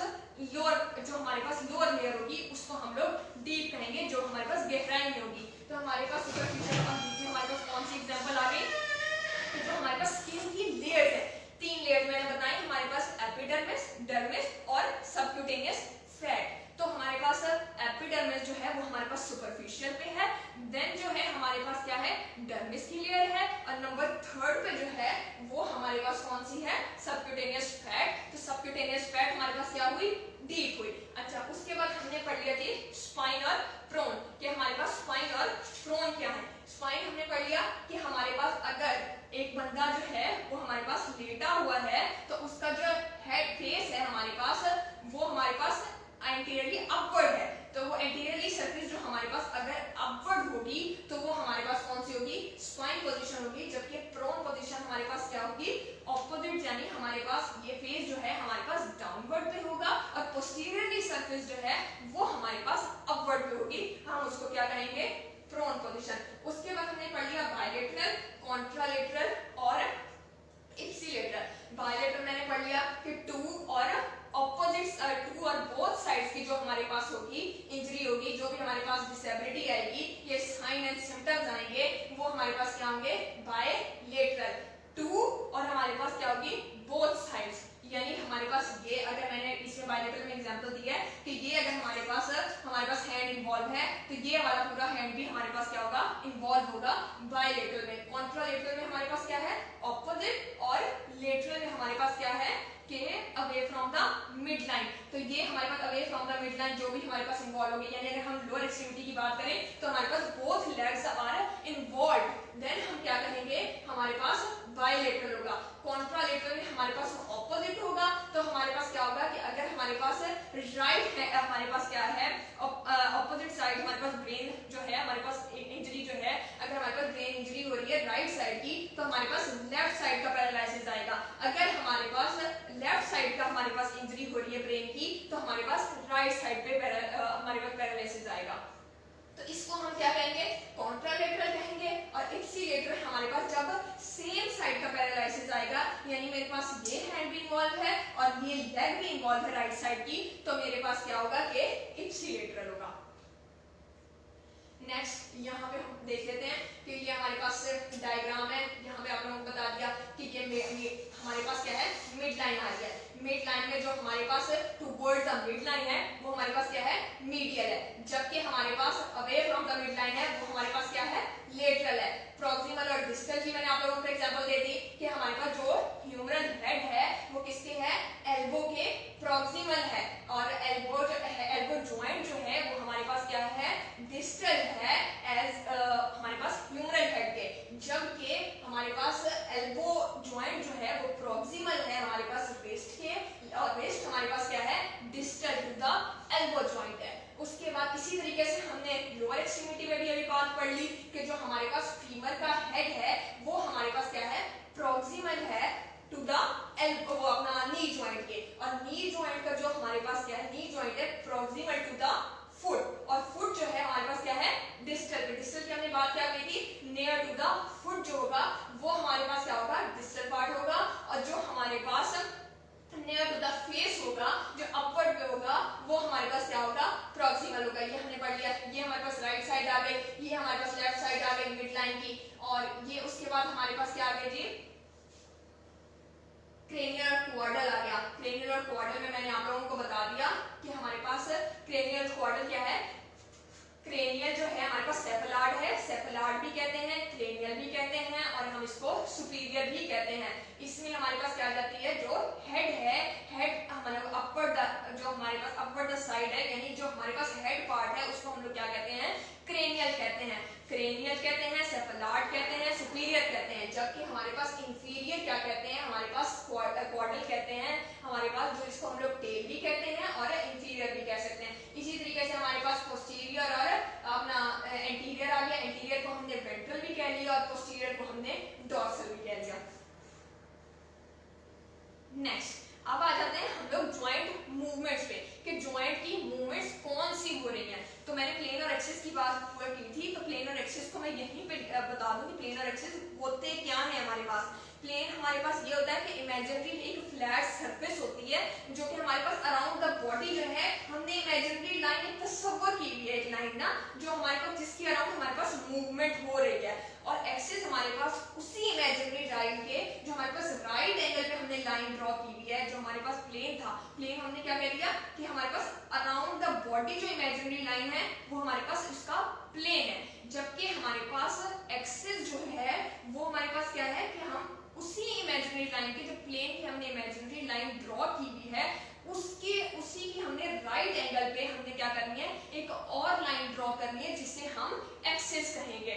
लोअर लेयर होगी उसको हम लोग डीप कहेंगे, जो हमारे पास गहराई में होगी। तो हमारे पास सुपरफिशियल और नीचे हमारे पास कौन सी एग्जाम्पल आ गई, तो जो हमारे पास स्किन की लेयर्स है, 3 लेयर्स मैंने बताई हमारे पास एपिडर्मिस, डर्मिस और सबक्यूटेनियस फैट। तो हमारे पास एपिडर्मिस जो है वो हमारे पास सुपरफिशियल पे है, देन जो है हमारे पास क्या है, डर्मिस की लेयर है और नंबर 3 पे जो है वो हमारे पास कौन सी है, सबक्यूटेनियस फैट। तो सबक्यूटेनियस फैट हमारे पास क्या हुई, डीप हुई। अच्छा, उसके बाद हमने पढ़ लिया थी स्पाइन और प्रोन कि हमारे पास स्पाइन और प्रोन क्या है। स्पाइन हमने पढ़ लिया कि हमारे पास अगर एक बंदा जो है वो हमारे पास लेटा हुआ है तो उसका जो हेड फेस है हमारे पास वो हमारे पास एंटीरियरली अपवर्ड है, तो वो एंटीरियरली सरफेस जो हमारे पास अगर अपवर्ड होगी तो वो हमारे पास कौन सी होगी, स्पाइन पोजीशन होगी, जबकि प्रोन पोजीशन हमारे पास क्या होगी, ऑपोजिट, यानी हमारे पास ये फेस जो है हमारे पास डाउनवर्ड पे होगा और पोस्टीरियरली सरफेस जो है वो हमारे पास अपवर्ड पे होगी, हम उसको क्या कहेंगे, प्रोन पोजीशन। उसके बाद हमने पढ़ लिया बायलेटरल, कॉन्ट्रालेटरल और इप्सिलेटरल। बायलेटरल मैंने पढ़ लिया कि टू और ऑपोजिट्स टू और बोथ साइड्स की जो हमारे पास होगी इंजरी होगी, जो भी हमारे पास डिसेबिलिटी आएगी, ये साइन एंड सिम्टम्स आएंगे वो हमारे पास क्या होंगे, बायलेटरल। टू और हमारे पास क्या होगी, बोथ साइड्स, यानी हमारे पास ये अगर मैंने इसमें बायलेटरल में एग्जांपल दिया है कि ये अगर हमारे पास हैंड इन्वॉल्व है तो ये वाला पूरा हैंड भी हमारे पास क्या होगा, इन्वॉल्व होगा बायलेटरल में। कॉन्ट्रालेटरल में हमारे पास क्या है, ऑपोजिट, और लेटरल में हमारे पास क्या है कि away from the mid line. तो ये हमारे पास away from the mid line जो भी हमारे पास इन्वॉल्व होगी, यानी अगर हम लोअर एक्सट्रीमिटी की बात करें तो हमारे पास both legs are involved, then हम क्या कहेंगे, हमारे पास बायलेटरल होगा। कॉन्ट्रालेटरल में हमारे पास ऑपोजिट होगा, तो हमारे हमारे पास क्या होगा कि अगर हमारे पास राइट है, हमारे पास क्या है ऑपोजिट साइड, हमारे पास ब्रेन जो है, हमारे पास इंजरी जो है, अगर हमारे पास ब्रेन इंजरी हो रही है राइट साइड की, तो हमारे पास लेफ्ट साइड का पैरालिसिस आएगा। अगर हमारे पास लेफ्ट साइड का हमारे पास इंजरी हो रही है ब्रेन की, तो हमारे पास राइट साइड पे हमारे पास पैरालिसिस आएगा। तो इसको हम क्या कहेंगे, कॉन्ट्रालेटरल कहेंगे। और इप्सिलेटरल हमारे पास जब सेम साइड का पैरालिसिस आएगा, यानी मेरे पास ये हैंड भी इन्वॉल्व है और ये लेग भी इन्वॉल्व है राइट साइड की, तो मेरे पास क्या होगा कि इप्सिलेटरल होगा। नेक्स्ट यहाँ पे हम देख लेते हैं कि ये हमारे पास डायग्राम है। यहाँ पे आप लोगों को बता दिया कि ये हमारे पास क्या है, मिड लाइन आ रही है। मिड लाइन में जो हमारे पास टुवर्ड्स द मिड लाइन है वो हमारे पास क्या है, मीडियल है, जबकि हमारे पास away from the mid line है वो हमारे पास क्या है, लेटरल है। प्रॉक्सिमल और डिस्टल की मैंने आप लोगों को एग्जांपल दे दी कि हमारे पास जो ह्यूमरल हेड है वो किसके है, एल्बो के प्रॉक्सिमल है, और एल्बो जॉइंट जो है वो हमारे पास क्या है, डिस्टल है एज हमारे पास ह्यूमरल हेड के, जबकि हमारे पास एल्बो जॉइंट जो है वो प्रॉक्सिमल है हमारे पास रिस्ट के, और रिस्ट हमारे पास क्या है, distal to the elbow joint है। उसके बाद इसी तरीके से हमने लोअर एक्सट्रीमिटी में भी अभी बात पढ़ ली कि जो हमारे पास फीमर का हेड है वो हमारे पास क्या है, प्रॉक्सिमल है टू द एल्बो, वो अपना नी जॉइंट के, और नी जॉइंट का जो हमारे पास क्या है, नी जॉइंट है प्रॉक्सिमल टू द फुट, और फुट जो है हमारे पास क्या है, डिस्टल पे। डिस्टल की हमने बात क्या की थी, नियर टू द फुट जो होगा वो हमारे पास क्या होगा, डिस्टल पार्ट होगा, और जो हमारे पास नियर टू द फेस होगा, जो अपवर्ड पे होगा, वो हमारे पास क्या होगा, प्रॉक्सिमल होगा। ये हमने पढ़ लिया। ये हमारे पास राइट साइड आ गई, ये हमारे पास लेफ्ट साइड आ गई मिड लाइन की, और ये उसके बाद हमारे पास क्या आ गया जी, क्रेनियल क्वाड्रल आ गया। क्रेनियल और क्वाड्रल में मैंने आप लोगों को बता दिया कि हमारे पास क्रेनियल क्वाड्रल क्या है, क्रेनियल जो है हमारे पास सेफेलॉइड है, सेफेलॉइड भी कहते हैं, क्रेनियल भी कहते हैं, और हम इसको सुपीरियर भी कहते हैं। इसमें हमारे पास क्या आ जाती है, जो हेड है, हेड हमारे अपवर्ड जो हमारे पास अपवर्ड द साइड है, यानी जो हमारे पास हेड पार्ट है उसको हम लोग क्या कहते हैं, क्रेनियल कहते हैं। क्रेनियल कहते हैं, सेफेलॉइड कहते हैं, सुपीरियर कहते हैं, जबकि हमारे पास इंफीरियर क्या कहते हैं, हमारे पास क्वाड्रल कहते हैं, हमारे पास जो इसको हम लोग टेल भी कहते हैं और इंफीरियर भी कह सकते हैं। इसी तरीके से हमारे पास पोस्टीरियर और अपना एंटीरियर आ गया। एंटीरियर को हमने वेंट्रल भी कह लिया और पोस्टीरियर को हमने डॉर्सल भी कह लिया। नेक्स्ट अब आ जाते हैं हम लोग जॉइंट मूवमेंट्स पे कि जॉइंट की मूवमेंट्स कौन सी हो रही हैं। तो मैंने प्लेन और एक्सिस की बात की थी, तो प्लेन और एक्सिस को मैं यहीं पे बता दूं कि प्लेन और एक्सिस होते क्या हैं हमारे पास। प्लेन हमारे पास ये होता है कि इमेजिनरी एक फ्लैट सरफेस होती है जो कि हमारे पास अराउंड द बॉडी जो है हमने इमेजिनरी लाइन एक तस्वर की हुई है, एक लाइन ना जो हमारे पास जिसकी अराउंड हमारे पास मूवमेंट हो रही है, और एक्सिस हमारे पास उसी इमेजिनरी लाइन के जो हमारे पास राइट एंगल पे हमने लाइन ड्रॉ की हुई है। जो हमारे पास प्लेन था, प्लेन हमने क्या कह दिया कि हमारे पास अराउंड द बॉडी जो इमेजिनरी लाइन है वो हमारे पास उसका प्लेन है, जबकि हमारे पास एक्सिस जो है वो हमारे पास क्या है कि हम उसी इमेजिनरी लाइन के जो प्लेन की हमने इमेजिनरी लाइन ड्रॉ की हुई है उसी की हमने राइट एंगल पे हमने क्या करनी है, एक और लाइन ड्रॉ करनी है जिसे हम एक्सिस कहेंगे।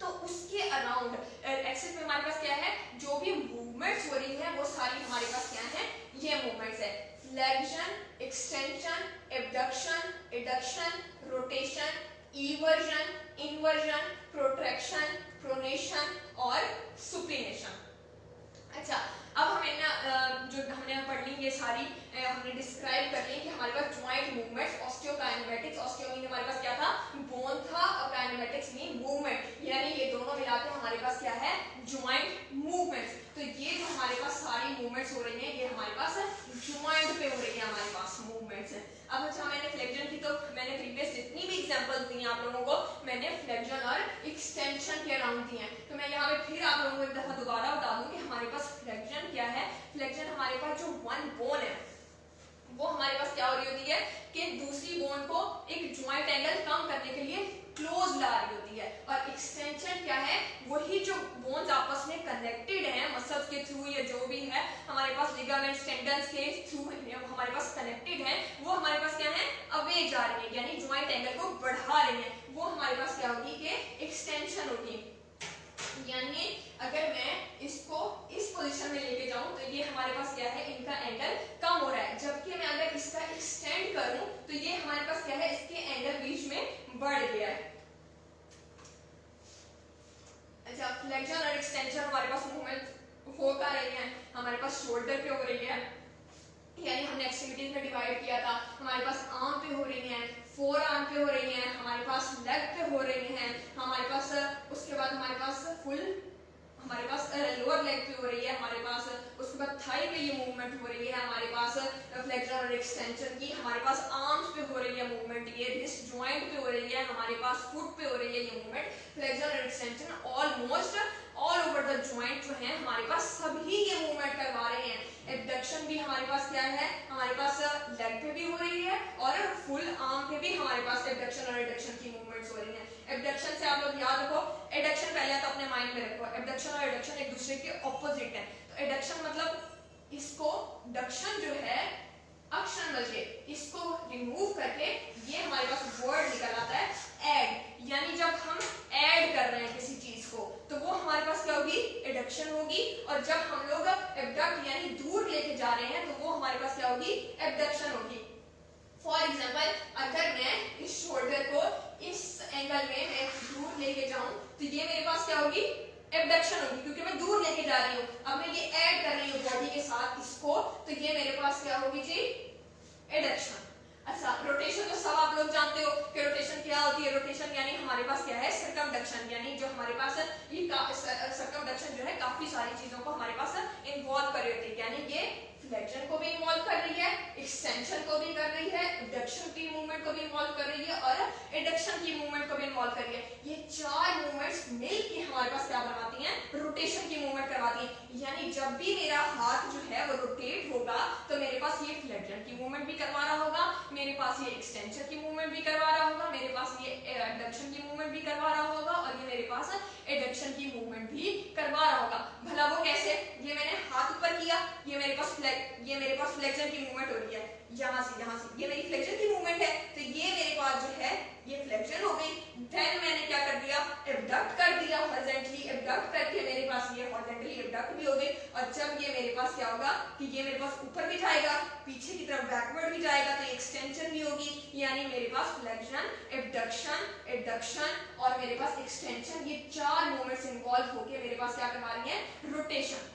तो उसके अराउंड एक्सिस में हमारे पास क्या है, जो भी मूवमेंट्स हो रही है वो सारी हमारे पास क्या है, ये मूवमेंट्स है। Flexion, extension, abduction, adduction, rotation, eversion, inversion, protraction, pronation और सुप्लिनेशन। अच्छा, अब हमें जो हमने पढ़ ली ये सारी हमने डिस्क्राइब कर ली कि हमारे पास जॉइंट मूवमेंट्स, ऑस्टियोकाइनेमेटिक्स, ऑस्टियो मीन हमारे पास क्या था, बोन था, और काइनेमेटिक्स मीन मूवमेंट, यानी ये दोनों मिलाकर हमारे पास क्या है, जॉइंट मूवमेंट्स। तो ये जो हमारे पास सारी मूवमेंट्स हो रही हैं ये हमारे पास जॉइंट पे हो रही है हमारे पास मूवमेंट्स है। अब अच्छा, मैंने फ्लेक्शन की तो मैंने प्रीवियस जितनी भी एग्जांपल्स दी हैं आप लोगों को, मैंने फ्लेक्शन और एक्सटेंशन के अराउंड दी हैं। तो मैं यहाँ पे फिर आप लोगों को एक दफा दोबारा बता दूं कि हमारे पास फ्लेक्शन क्या है। फ्लेक्शन हमारे पास जो वन बोन है वो हमारे पास क्या हो रही होती है कि दूसरी बोन को एक जॉइंट एंगल कम करने के लिए क्लोज ला रही होती है, और एक्सटेंशन क्या है, वही जो बोन्स आपस में कनेक्टेड हैं मसल्स के थ्रू या जो भी है हमारे पास लिगामेंट्स, टेंडन्स के थ्रू हमारे पास कनेक्टेड है, वो हमारे पास क्या है, अवे जा रही है, यानी जॉइंट एंगल को बढ़ा रही है, वो हमारे पास क्या होगी कि एक्सटेंशन होगी। यानी अगर मैं इसको इस पोजीशन में लेके जाऊं तो ये हमारे पास क्या है, इनका एंगल कम हमारे पास आर्म पे हो रही हैं, फोर आर्म पे हो रही हैं, हमारे पास लेग पे हो रही हैं, हमारे पास उसके बाद हमारे पास फुल हमारे पास लोअर लेग पे हो रही है, हमारे पास उसके बाद थाई पे ये मूवमेंट हो रही है, हमारे पास फ्लेक्शन और एक्सटेंशन की, हमारे पास आर्म्स पे हो रही है मूवमेंट, ये रिस्ट जॉइंट पे हो रही है, हमारे पास फुट पे हो रही है ये मूवमेंट, फ्लेक्शन और extension almost all over the joint जो है हमारे पास सभी ये मूवमेंट करवा रहे हैं। एब्डक्शन भी हमारे पास क्या है, हमारे पास लेग पे भी हो रही है और फुल आर्म पे भी हमारे पास एब्डक्शन और एडक्शन की मूवमेंट्स हो रही हैं। एब्डक्शन से आप लोग याद रखो, एडक्शन पहले तो अपने माइंड में रखो, एब्डक्शन और एडक्शन एक दूसरे के ऑपोजिट है। तो एडक्शन मतलब इसको, डक्शन जो है अक्षर बल के, इसको रिमूव करके ये हमारे पास वर्ड निकल आता है ऐड, यानी जब हम ऐड कर रहे हैं किसी चीज को तो वो हमारे पास क्या होगी, एडक्शन होगी, और जब हम लोग एब्डक्ट यानी दूर लेके जा रहे हैं तो वो हमारे पास क्या होगी, एब्डक्शन होगी। फॉर एग्जाम्पल अगर मैं इस शोल्डर को इस एंगल में मैं दूर लेके जाऊं तो ये मेरे पास क्या होगी, एब्डक्शन होगी, क्योंकि मैं दूर लेके जा रही हूँ। अब मैं ये ऐड कर रही हूँ बॉडी के साथ इसको, तो ये मेरे पास क्या होगी जी, एडक्शन। अच्छा, रोटेशन तो सब आप लोग जानते हो कि रोटेशन क्या होती है। रोटेशन यानी हमारे पास क्या है, सर्कमडक्शन, यानी जो हमारे पास ये सर्कमडक्शन जो है काफी सारी चीजों को हमारे पास इन्वॉल्व कर रही होती है, यानी ये फ्लेक्शन को भी इन्वॉल्व कर रही है, एक्सटेंशन को भी कर रही है, एब्डक्शन की मूवमेंट को भी इन्वॉल्व कर रही है और एडक्शन की मूवमेंट को भी इन्वॉल्व कर रही है। ये चार मूवमेंट्स मिलके हमारे पास क्या बनवाती हैं, रोटेशन की मूवमेंट करवाती हैं। यानी जब भी मेरा हाथ जो है वो रोटेट होगा तो मेरे पास ये फ्लेक्शन की मूवमेंट भी करवा रहा होगा, मेरे पास ये एक्सटेंशन की मूवमेंट भी करवा रहा होगा, मेरे पास ये एडक्शन की मूवमेंट भी करवा रहा होगा और ये मेरे पास एडक्शन की मूवमेंट भी करवा रहा होगा। भला वो कैसे, ये मैंने हाथ ऊपर किया, ये मेरे पास फ्लेक्शन की मूवमेंट हो रही है, यहाँ से ये मेरी फ्लेक्शन की मूवमेंट है, तो ये मेरे पास जो है ये फ्लेक्शन हो गई। देन मैंने क्या कर दिया, एब्डक्ट कर दिया, हॉरिजॉन्टली एब्डक्ट करके मेरे पास ये हॉरिजॉन्टली एब्डक्ट भी हो गई, और जब ये मेरे पास क्या होगा कि ये मेरे पास ऊपर भी जाएगा, पीछे की तरफ बैकवर्ड भी जाएगा, तो एक्सटेंशन भी होगी, यानी मेरे पास फ्लेक्शन, एब्डक्शन, एडक्शन और मेरे पास एक्सटेंशन, ये चार मूवमेंट्स इन्वॉल्व होके मेरे पास क्या करवा रही है, रोटेशन।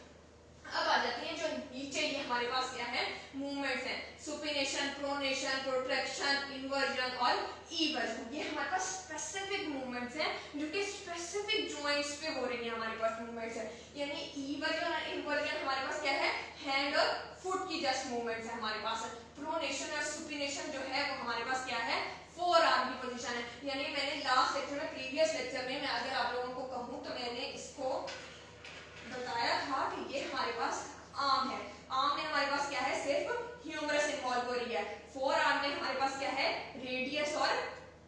अब आ जाती है जो नीचे ये हमारे पास क्या है, मूवमेंट्स हैं, सुपिनेशन, प्रोनेशन, प्रोट्रैक्शन, इन्वर्जन और इवर्जन। ये हमारे पास स्पेसिफिक मूवमेंट्स हैं जो कि स्पेसिफिक जॉइंट्स पे हो रही है, हमारे पास मूवमेंट्स है। यानी इवर्जन और इन्वर्जन हमारे पास क्या है, हैंड और फुट की जस्ट मूवमेंट्स है हमारे पास। प्रोनेशन और सुपिनेशन जो है वो हमारे पास क्या है, फोर आर्म की पोजीशन है। यानी मैंने लास्ट लेक्चर में, प्रीवियस लेक्चर में मैं अगर आप लोगों को कहूँ तो मैंने इसको बताया था कि ये हमारे पास आर्म है, आर्म में हमारे पास क्या है, सिर्फ ह्यूमरस इन्वॉल्व हो रही है। फोर आर्म में हमारे पास क्या है, रेडियस और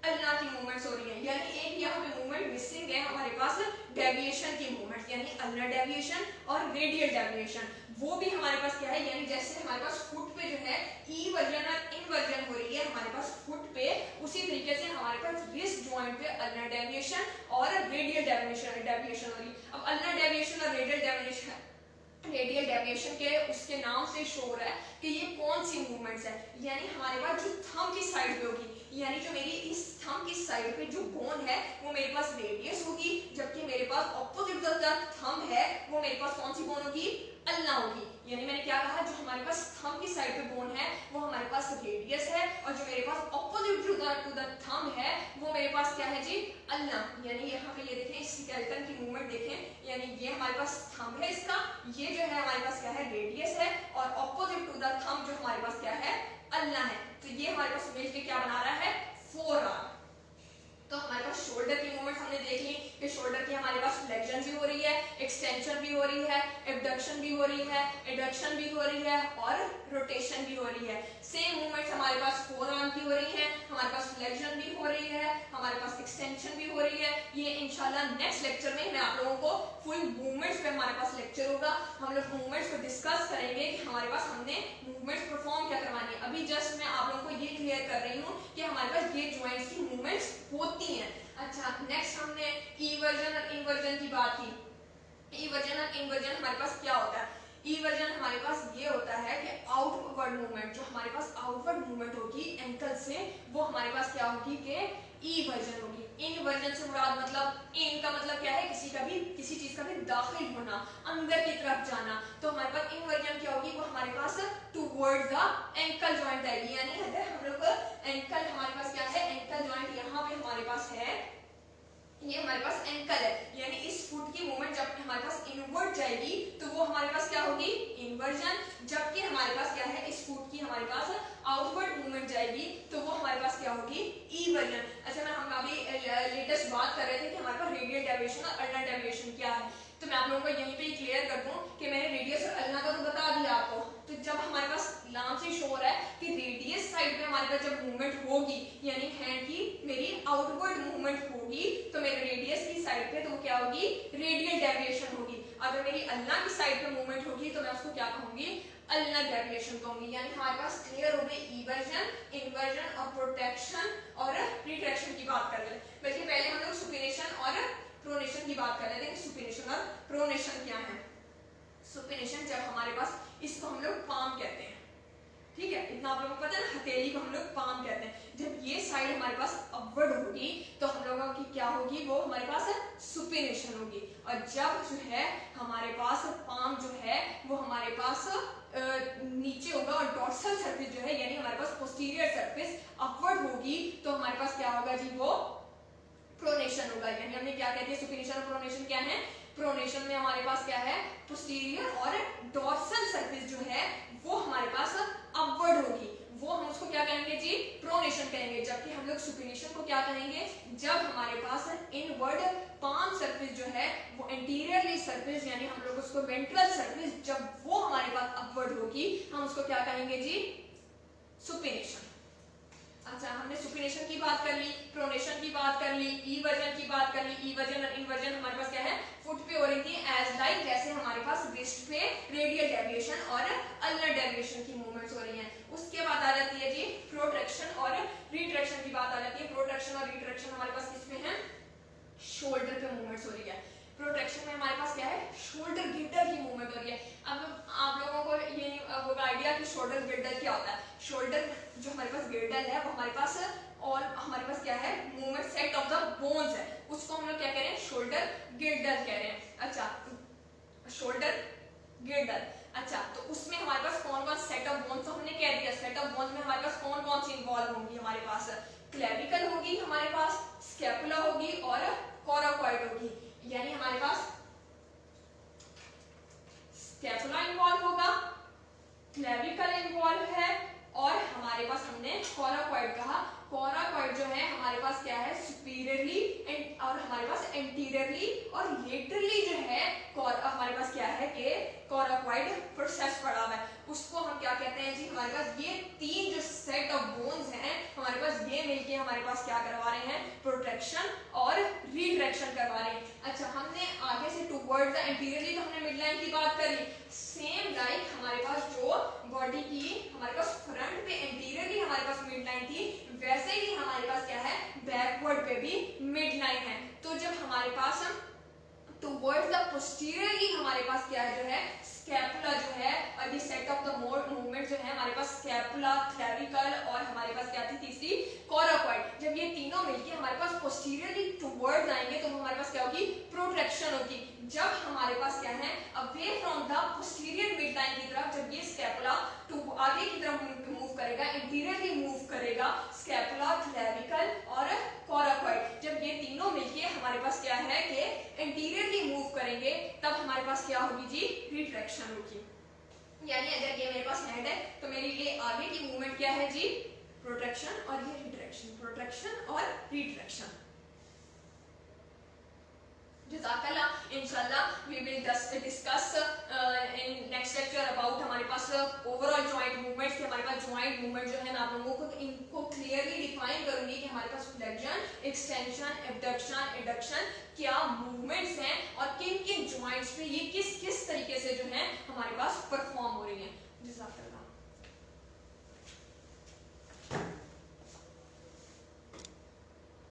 अल्ना की मूवमेंट्स हो रही है। यानी एक यहाँ पे मूवमेंट मिसिंग है हमारे पास, डेविएशन की मूवमेंट, यानी अल्नर डेविएशन और रेडियल डेविएशन, वो भी हमारे पास क्या है, यानी जैसे हमारे पास फुट पे जो है इवर्जन और इन्वर्जन हो रही है हमारे पास फुट पे, उसी तरीके से हमारे पास रिस्ट जॉइंट पे अल्नर डेविएशन और रेडियल डेविएशन हो रही है। अब अल्नर डेविएशन और रेडियल डेविएशन के उसके नाम से शो हो रहा है कि ये कौन सी मूवमेंट्स है। यानी हमारे पास जो थंब की साइड पे होगी, यानी जो मेरी इस थंब की साइड पे जो बोन है वो मेरे पास रेडियस होगी, जबकि मेरे पास ऑपोजिट द थंब है वो मेरे पास कौन सी बोन होगी, अल्ना होगी। यानी मैंने क्या कहा, जो हमारे पास थंब की साइड पे बोन है वो हमारे पास रेडियस है, और जो मेरे पास ऑपोजिट टू द थंब है वो मेरे पास क्या है जी, अल्ना। यानी यहाँ पे ये देखें, इस स्केलेटन की मूवमेंट देखें, यानी ये हमारे पास थंब है इसका, ये जो है हमारे पास क्या है, रेडियस है, और ऑपोजिट टू द थंब जो हमारे पास क्या है, अल्ना है। तो ये हमारे पास मिलके क्या बना रहा है, फोर आर्म। तो हमारे पास शोल्डर की मूवमेंट हमने देख ली कि शोल्डर की हमारे पास फ्लेक्शन भी हो रही है, एक्सटेंशन भी हो रही है, एब्डक्शन भी हो रही है, एडक्शन भी हो रही है और रोटेशन भी हो रही है। सेम मूवमेंट्स हमारे पास फोर आर्म की हो रही है, हमारे पास फ्लेक्शन भी हो रही है, हमारे पास एक्सटेंशन भी हो रही है। ये इंशाल्लाह नेक्स्ट लेक्चर में मैं आप लोगों को फुल मूवमेंट्स पे हमारे पास लेक्चर होगा, हम लोग मूवमेंट्स को डिस्कस करेंगे कि हमारे पास हमने मूवमेंट्स परफॉर्म क्या करवानी है। अभी जस्ट मैं आप लोगों को ये क्लियर कर रही हूँ कि हमारे पास ये जॉइंट्स की मूवमेंट्स होती हैं। अच्छा, नेक्स्ट हमने इवर्जन और इन्वर्जन की बात की। इवर्जन और इन्वर्जन हमारे पास क्या होता है, इवर्जन हमारे पास ये होता है कि आउटवर्ड आउटवर्ड मूवमेंट, जो हमारे पास आउटवर्ड मूवमेंट होगी एंकल से, वो हमारे पास क्या होगी कि इवर्जन होगी। इनवर्जन से मुराद मतलब इन का मतलब क्या है, किसी चीज का भी दाखिल होना, अंदर की तरफ जाना। तो हमारे पास इनवर्जन क्या होगी, वो हमारे पास टुवर्ड्स द एंकल जॉइंट आएगी। यानी अगर हम लोग एंकल, हमारे पास क्या है एंकल जॉइंट यहाँ पे हमारे पास है, ये हमारे पास एंकल है, यानी इस फुट की मूवमेंट जब हमारे पास इनवर्ड जाएगी तो वो हमारे पास क्या होगी इन्वर्जन, जबकि हमारे पास क्या है इस फुट की हमारे पास आउटवर्ड मूवमेंट जाएगी तो वो हमारे पास क्या होगी इवर्जन। अच्छा, हम अभी लेटेस्ट बात कर रहे थे कि हमारे पास रेडियल डेविएशन और अल्ना डेविएशन क्या है, तो मैं आप लोगों को यहीं पे क्लियर कर दूं कि मैंने रेडियस और अल्ना का तो बता दिया आपको। तो जब हमारे पास नाम से शो हो रहा है कि रेडियस साइड पे हमारे पास जब मूवमेंट होगी, यानी हैंड की मेरी आउटवर्ड मूवमेंट होगी, तो मेरे रेडियस की साइड पे तो वो क्या होगी रेडियल डेविएशन होगी। अगर मेरी अल्ना की साइड पे मूवमेंट होगी तो मैं उसको क्या कहूंगी अल्ना डेविएशन कहूंगी। यानी हमारे पास क्लियर हो गई इवर्जन, इन्वर्जन और प्रोटेक्शन और रिट्रैक्शन की बात कर रहे हैं। बल्कि पहले हम लोग सुपिनेशन और प्रोनेशन की बात कर रहे थे कि सुपिनेशन और प्रोनेशन क्या है। सुपिनेशन जब हमारे पास, इसको हम लोग पाम कहते हैं, ठीक है, इतना आप लोगों को पता है ना, हथेली को हम लोग पाम कहते हैं। जब ये साइड हमारे पास अपवर्ड होगी तो हम लोगों की क्या होगी, वो हमारे पास सुपिनेशन होगी। और जब जो है हमारे पास पाम जो है वो हमारे पास नीचे होगा और डॉर्सल सरफेस जो है यानी हमारे पास पोस्टीरियर सरफेस अपवर्ड होगी तो हमारे पास क्या होगा जी, वो प्रोनेशन होगा। यानी हमने क्या कहते हैं सुपिनेशन और प्रोनेशन क्या है, प्रोनेशन में हमारे पास क्या है पोस्टीरियर और डॉर्सल सरफेस जो है वो हमारे पास अपवर्ड होगी, वो हम उसको क्या कहेंगे जी प्रोनेशन कहेंगे। जबकि हम लोग सुपिनेशन को क्या कहेंगे, जब हमारे पास इनवर्ड पाम सरफेस जो है वो एंटीरियरली सरफेस यानी हम लोग उसको वेंट्रल सरफेस, जब वो हमारे पास अपवर्ड होगी हम उसको क्या कहेंगे जी सुपिनेशन। अच्छा, हमने सुपिनेशन की बात कर ली, प्रोनेशन की बात कर ली, इवर्जन की बात कर ली। इवर्जन और इन्वर्जन हमारे पास क्या है फुट पे हो रही थी एज लाइक जैसे हमारे पास रिस्ट पे रेडियल डेविएशन और अल्नर डेविएशन की मूवमेंट्स हो रही हैं। उसके बाद आ जाती है जी प्रोट्रैक्शन और रिट्रैक्शन की बात आ जाती है। प्रोट्रैक्शन और रिट्रैक्शन हमारे पास किसमें है, शोल्डर पे मूवमेंट्स हो रही है। प्रोट्रैक्शन में हमारे पास क्या है शोल्डर गिल्डर की मूवमेंट हो रही है। अब आप लोगों को ये होगा आइडिया कि शोल्डर गिल्डर क्या होता है। शोल्डर जो हमारे पास गिल्डर है वो हमारे पास और हमारे पास क्या है movement set of the bones है, उसको हम लोग क्या कह रहे हैं शोल्डर गिल्डर कह रहे हैं। अच्छा, शोल्डर गिल्डर, अच्छा तो उसमें हमारे पास कौन कौन सेट ऑफ बोन्स, तो हमने कह दिया सेट ऑफ बोन्स में हमारे पास कौन कौन सी इन्वॉल्व होंगी, हमारे पास क्लेविकल होगी, हमारे पास स्कैपुला होगी और कोराकॉइड होगी। यानी हमारे पास स्कैपुला इन्वॉल्व होगा, क्लेविकल इन्वॉल्व है और हमारे पास हमने कोराकॉइड कहा। कोराकॉइड जो है हमारे पास क्या है सुपीरियरली और हमारे पास एंटीरियरली और लेटरली जो है हमारे पास क्या है कि कोराकॉइड प्रोसेस पड़ा हुआ है, उसको हम क्या कहते हैं जी हमारे पास ये तीन जो सेट ऑफ बोन्स हैं हमारे पास ये मिलके हमारे पास क्या करवा रहे हैं प्रोट्रैक्शन और रिट्रैक्शन करवा रहे हैं। अच्छा, हमने आगे से टुवर्ड्स द एंटीरियरली तो हमने मिड लाइन की बात करी, सेम लाइक हमारे पास जो बॉडी की हमारे पास फ्रंट पे एंटीरियरली हमारे पास मिड लाइन थी वैसे ही हमारे पास क्या है बैकवर्ड पे भी मिड लाइन है। तो जब हमारे पास टुवर्ड्स द पोस्टीरियरली हमारे पास क्या है जो है स्कैपुला जो है और ये सेट ऑफ द मूवमेंट जो है हमारे पास स्कैपुला, क्लेविकल और हमारे पास क्या थी तीसरी कोराकॉइड। जब ये तीनों मिलके हमारे पास पोस्टीरियरली टुवर्ड्स आएंगे तो हमारे पास क्या होगी प्रोट्रैक्शन होगी। जब हमारे पास क्या है away from the posterior mid line की तरफ जब ये स्कैपुला आगे की तरफ मूव करेगा, इंटीरियरली मूव करेगा स्कैपुला, क्लेविकल और कोराकॉइड, जब ये तीनों मिलके हमारे पास क्या है कि इंटीरियरली मूव करेंगे तब हमारे पास क्या होगी जी रिट्रैक्शन होगी। यानी अगर ये मेरे पास हेड है तो मेरी ये आगे की मूवमेंट क्या है जी प्रोट्रैक्शन और ये रिट्रैक्शन, प्रोट्रैक्शन और रिट्रैक्शन। जज़ाकल्लाह। इंशाल्लाह we will discuss in next lecture about हमारे पास ओवरऑल जॉइंट मूवमेंट्स के हमारे पास जॉइंट मूवमेंट जो है मैं आप लोगों को इनको क्लियरली डिफाइन करूंगी कि हमारे पास फ्लेक्शन, एक्सटेंशन, एबडक्शन, एडक्शन क्या मूवमेंट्स हैं और किन किन जॉइंट्स पे ये किस किस